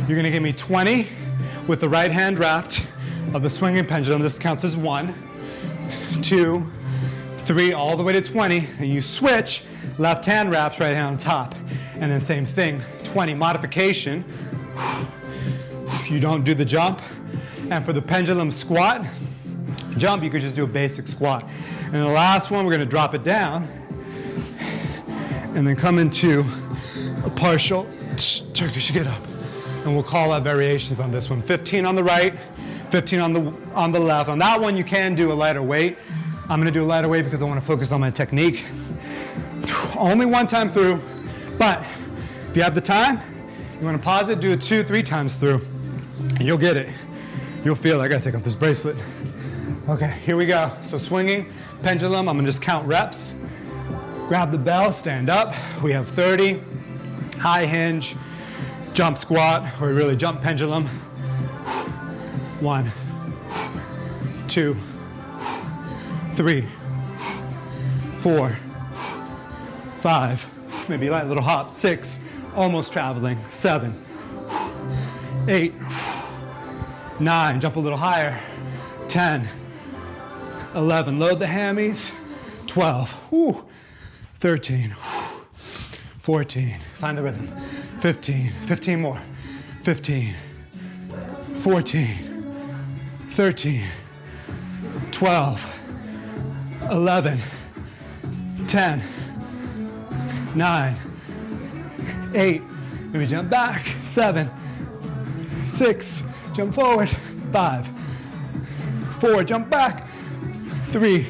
you're going to give me 20 with the right hand wrapped of the swinging pendulum. This counts as 1, 2, 3, all the way to 20. And you switch, left hand wraps, right hand on top. And then same thing, 20. Modification, you don't do the jump. And for the pendulum squat, jump, you could just do a basic squat. And the last one, we're going to drop it down and then come into a partial Turkish get up. And we'll call out variations on this one. 15 on the right, 15 on the left. On that one, you can do a lighter weight. I'm going to do a lighter weight because I want to focus on my technique. Only one time through, but if you have the time, you want to pause it, do it 2, 3 times through, and you'll get it. You'll feel it. I got to take off this bracelet. Okay, here we go. So swinging, pendulum, I'm going to just count reps. Grab the bell, stand up. We have 30, high hinge, jump squat, or really jump pendulum. 1, 2, 3, 4, 5, maybe light little hop, 6, almost traveling, 7, 8, 9, jump a little higher, 10, 11, load the hammies, 12, 13, 14, find the rhythm, 15, 15 more, 15, 14, 13, 12, 11, 10, 9, 8, maybe jump back, 7, 6, jump forward, 5, 4, jump back, 3,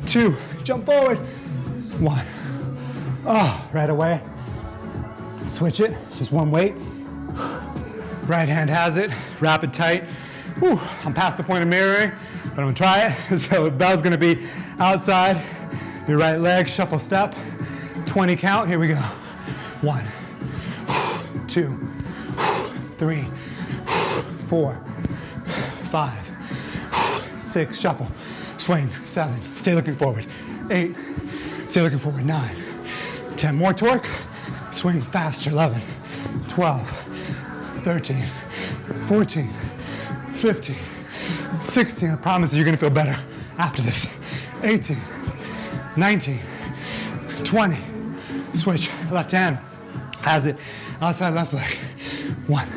2, jump forward, 1. Oh, right away, switch it, just one weight. Right hand has it, wrap it tight. Whew, I'm past the point of mirroring, but I'm gonna try it. So the bell's gonna be outside, your right leg, shuffle step, 20 count, here we go. 1, 2, 3, 4, 5, 6, shuffle, swing, 7, stay looking forward, 8, stay looking forward, 9, 10, more torque, swing faster, 11, 12, 13, 14, 15, 16, I promise you you're gonna feel better after this, 18, 19, 20, switch, left hand has it, outside left leg, 1,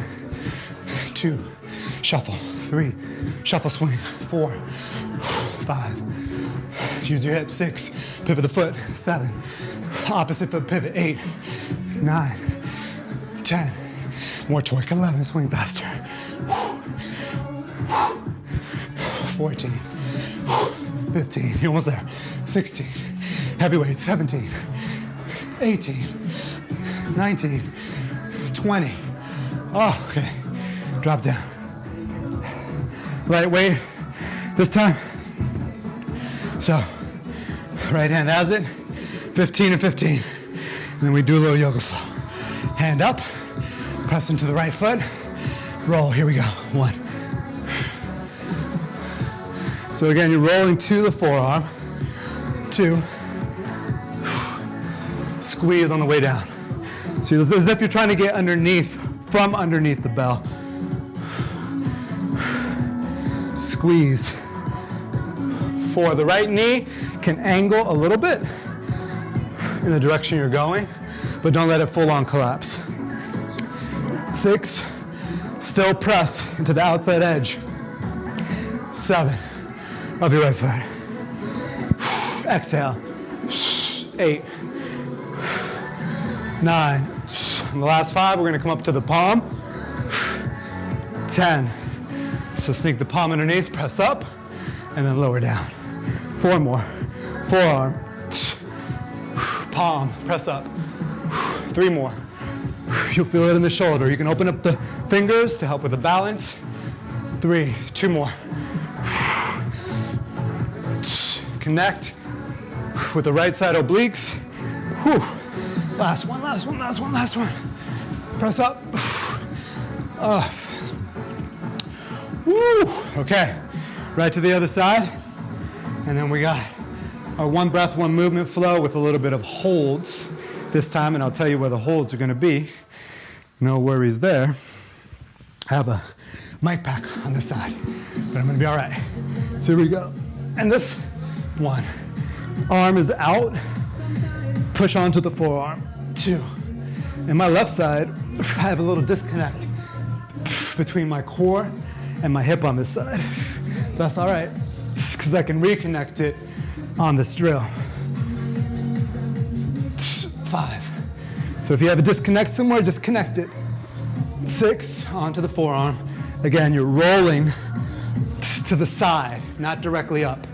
2, shuffle, 3, shuffle swing, 4, 5, use your hips, 6, pivot the foot, 7, opposite foot pivot, 8, 9, 10, more torque, 11, swing faster, 14, 15, you're almost there, 16, heavyweight, 17, 18, 19, 20, oh, okay, drop down, lightweight this time, so right hand has it, 15 and 15, and then we do a little yoga flow, hand up, press into the right foot, roll, here we go, 1, So again, you're rolling to the forearm. 2. Squeeze on the way down. So it's as if you're trying to get underneath, from underneath the bell. Squeeze. 4. The right knee can angle a little bit in the direction you're going, but don't let it full on collapse. 6. Still press into the outside edge. 7. Of your right foot. Exhale. 8. 9. In the last 5, we're going to come up to the palm. 10. So sneak the palm underneath, press up, and then lower down. 4 more. Forearm. Palm, press up. 3 more. You'll feel it in the shoulder. You can open up the fingers to help with the balance. 3. 2 more. Connect with the right side obliques. Whew. Last one, last one, last one, last one. Press up. Woo. Okay, right to the other side. And then we got our 1 breath, 1 movement flow with a little bit of holds this time, and I'll tell you where the holds are gonna be. No worries there. I have a mic pack on this side, but I'm gonna be all right. So here we go. And this 1. Arm is out. Push onto the forearm. 2. And my left side, I have a little disconnect between my core and my hip on this side. That's all right, because I can reconnect it on this drill. 5. So if you have a disconnect somewhere, just connect it. 6, onto the forearm. Again, you're rolling to the side, not directly up.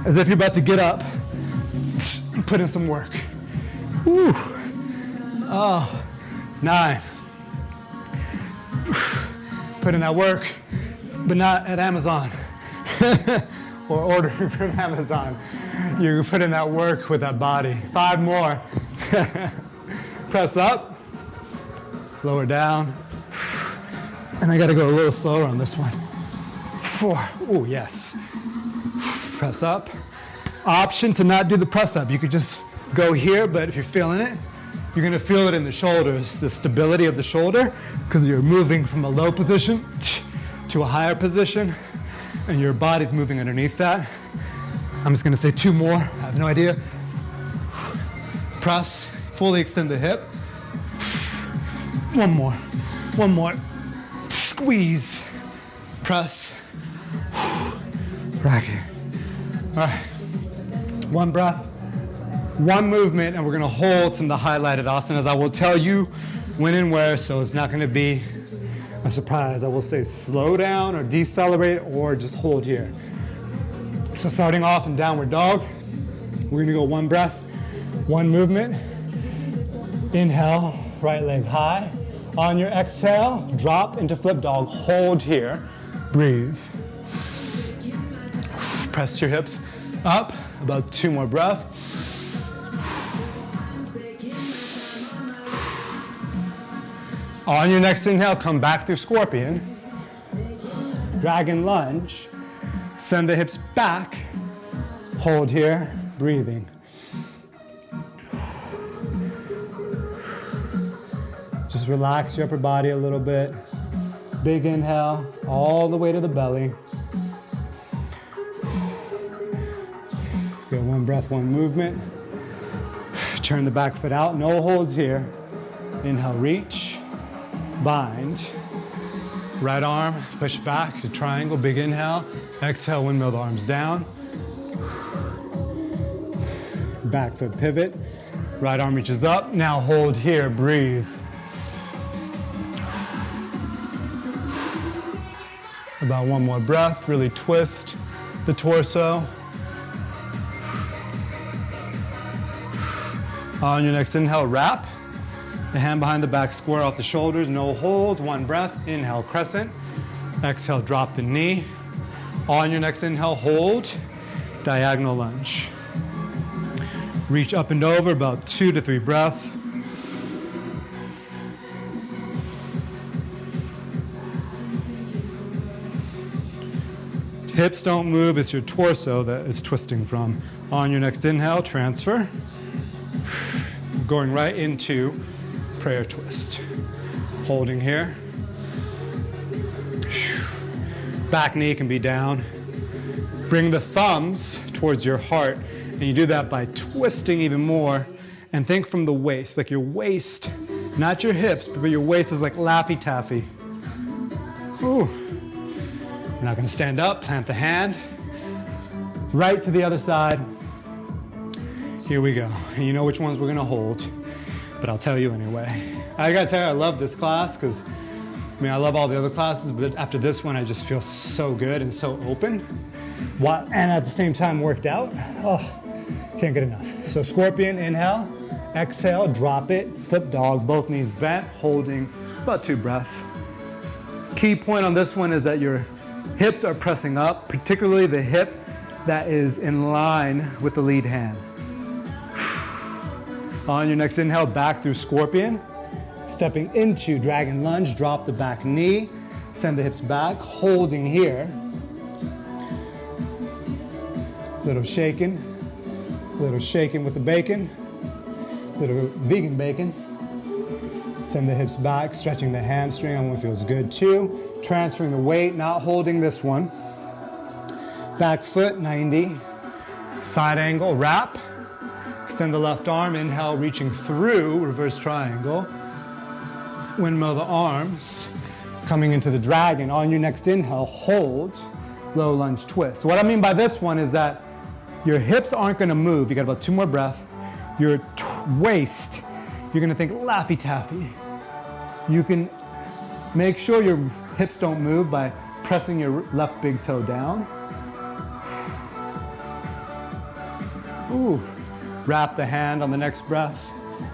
As if you're about to get up, put in some work. Woo. Oh, 9. Put in that work, but not at Amazon or ordering from Amazon. You put in that work with that body. 5 more. Press up, lower down, and I gotta go a little slower on this one. 4. Oh, yes. Press up. Option to not do the press up. You could just go here, but if you're feeling it, you're gonna feel it in the shoulders, the stability of the shoulder, because you're moving from a low position to a higher position, and your body's moving underneath that. I'm just gonna say 2 more. I have no idea. Press, fully extend the hip. 1 more. 1 more. Squeeze. Press. Rack it. All right. 1 breath, 1 movement, and we're gonna hold some of the highlighted asanas. I will tell you when and where, so it's not gonna be a surprise. I will say slow down or decelerate or just hold here. So starting off in downward dog, we're gonna go 1 breath, 1 movement. Inhale, right leg high. On your exhale, drop into flip dog, hold here, breathe. Press your hips up, about 2 more breaths. On your next inhale, come back through scorpion. Dragon lunge. Send the hips back. Hold here, breathing. Just relax your upper body a little bit. Big inhale, all the way to the belly. Get 1 breath, 1 movement. Turn the back foot out, no holds here. Inhale, reach, bind. Right arm, push back to triangle, big inhale. Exhale, windmill the arms down. Back foot pivot. Right arm reaches up. Now hold here, breathe. About 1 more breath, really twist the torso. On your next inhale, wrap. The hand behind the back, square off the shoulders, no holds, 1 breath. Inhale, crescent. Exhale, drop the knee. On your next inhale, hold. Diagonal lunge. Reach up and over, about 2 to 3 breaths. Hips don't move, it's your torso that is twisting from. On your next inhale, transfer. Going right into prayer twist. Holding here. Back knee can be down. Bring the thumbs towards your heart, and you do that by twisting even more. And think from the waist, like your waist, not your hips, but your waist is like Laffy Taffy. Ooh. We're not gonna stand up, plant the hand. Right to the other side. Here we go. And you know which ones we're gonna hold, but I'll tell you anyway. I gotta tell you, I love this class because, I mean, I love all the other classes, but after this one, I just feel so good and so open. And at the same time worked out. Oh, can't get enough. So scorpion, inhale, exhale, drop it, flip dog, both knees bent, holding about 2 breaths. Key point on this one is that your hips are pressing up, particularly the hip that is in line with the lead hand. On your next inhale, back through scorpion. Stepping into dragon lunge, drop the back knee, send the hips back, holding here. Little shaking with the bacon, little vegan bacon. Send the hips back, stretching the hamstring, that one feels good too. Transferring the weight, not holding this one. Back foot, 90. Side angle, wrap. Extend the left arm, inhale, reaching through, reverse triangle. Windmill the arms, coming into the dragon. On your next inhale, hold, low lunge twist. What I mean by this one is that your hips aren't gonna move. You got about 2 more breaths. Your waist, you're gonna think Laffy Taffy. You can make sure your hips don't move by pressing your left big toe down. Ooh. Wrap the hand on the next breath.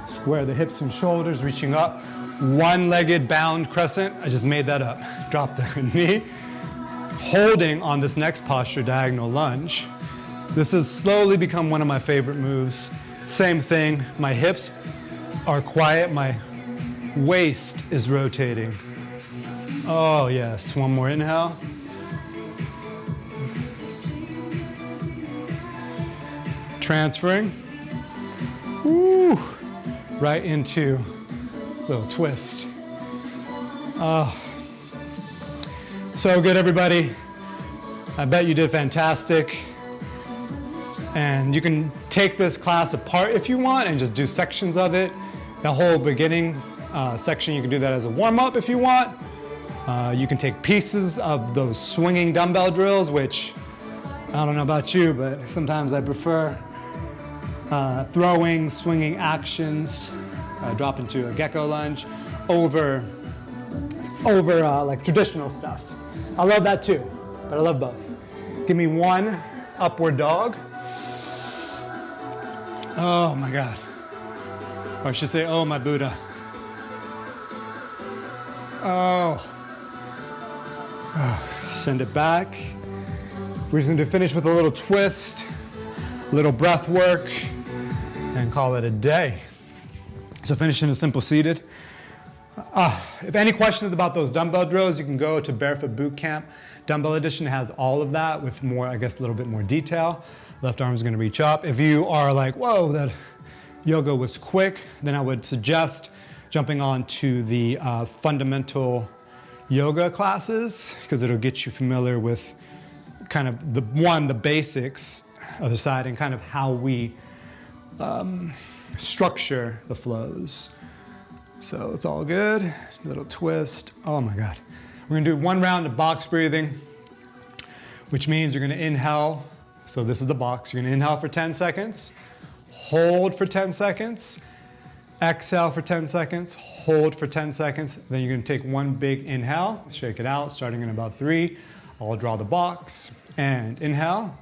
Square the hips and shoulders, reaching up. One-legged bound crescent. I just made that up. Drop the knee. Holding on this next posture, diagonal lunge. This has slowly become one of my favorite moves. Same thing, my hips are quiet, my waist is rotating. Oh yes, one more inhale. Transferring. Woo. Right into a little twist. Oh. So good, everybody. I bet you did fantastic. And you can take this class apart if you want and just do sections of it. The whole beginning section, you can do that as a warm-up if you want. You can take pieces of those swinging dumbbell drills, which I don't know about you, but sometimes I prefer throwing, swinging actions, drop into a gecko lunge over like traditional stuff. I love that too, but I love both. Give me one upward dog. Oh my God. Or I should say, oh my Buddha. Oh. Send it back. We're just going to finish with a little twist, a little breath work, and call it a day. So finish in a simple seated. If any questions about those dumbbell drills, you can go to Barefoot Bootcamp. Dumbbell Edition has all of that with more, I guess, a little bit more detail. Left arm is going to reach up. If you are like, whoa, that yoga was quick, then I would suggest jumping on to the fundamental yoga classes, because it'll get you familiar with kind of the basics of the side and kind of how we structure the flows. So it's all good. Little twist. Oh my God. We're gonna do one round of box breathing, which means you're gonna inhale. So this is the box. You're gonna inhale for 10 seconds, hold for 10 seconds, exhale for 10 seconds, hold for 10 seconds. Then you're gonna take one big inhale, shake it out, starting in about 3. I'll draw the box and inhale.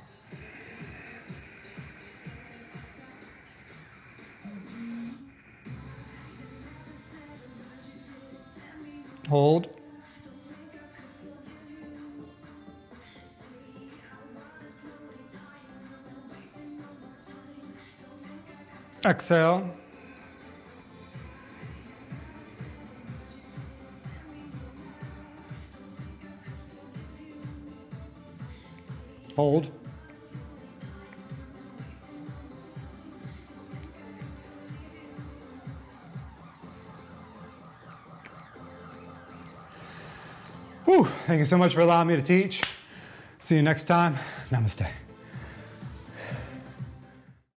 Hold. Exhale. Hold. Whew. Thank you so much for allowing me to teach. See you next time. Namaste.